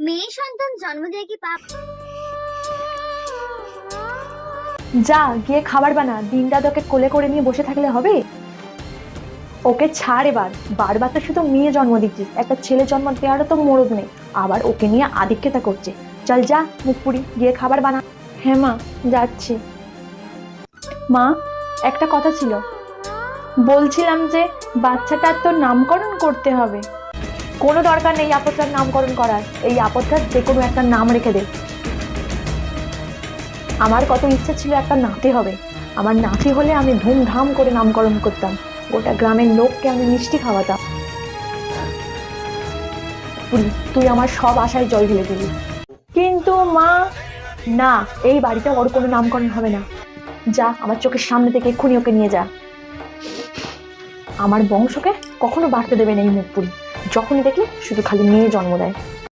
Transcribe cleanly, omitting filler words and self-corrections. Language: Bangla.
মেয়ে সন্তান জন্ম দিয়ে কি পাপ? যা গিয়ে খাবার বানা। দিনটা তোকে কোলে করে নিয়ে বসে থাকলে হবে? ওকে ছাড় এবার। বারবার তো শুধু মেয়ে জন্ম দিচ্ছিস, একটা ছেলে জন্ম দেওয়ারও তো মরদ নেই, আবার ওকে নিয়ে আদিক্ষেতা করছে। চল যা, মুখ পুরি, গিয়ে খাবার বানা। হ্যাঁ মা, যাচ্ছি। মা, একটা কথা ছিল। বলছিলাম যে বাচ্চাটার তো নামকরণ করতে হবে। কোনো দরকার নেই আপদটার নামকরণ করার, এই আপদটার যে কোনো একটা নাম রেখে দে। আমার কত ইচ্ছে ছিল একটা নাতি হবে। আমার নাতি হলে আমি ধুমধাম করে নামকরণ করতাম, গোটা গ্রামের লোককে আমি মিষ্টি খাওয়াতাম। তুই আমার সব আশায় জল ঢেলে দিলি। কিন্তু মা, না, এই বাড়িতে ওর কোনো নামকরণ হবে না। যা, আমার চোখের সামনে থেকে এক্ষুনি ওকে নিয়ে যা। আমার বংশকে কখনো বাড়তে দেবে না এই মুখপুরি। যখনই দেখি শুধু খালি মেয়ে জন্ম দেয়।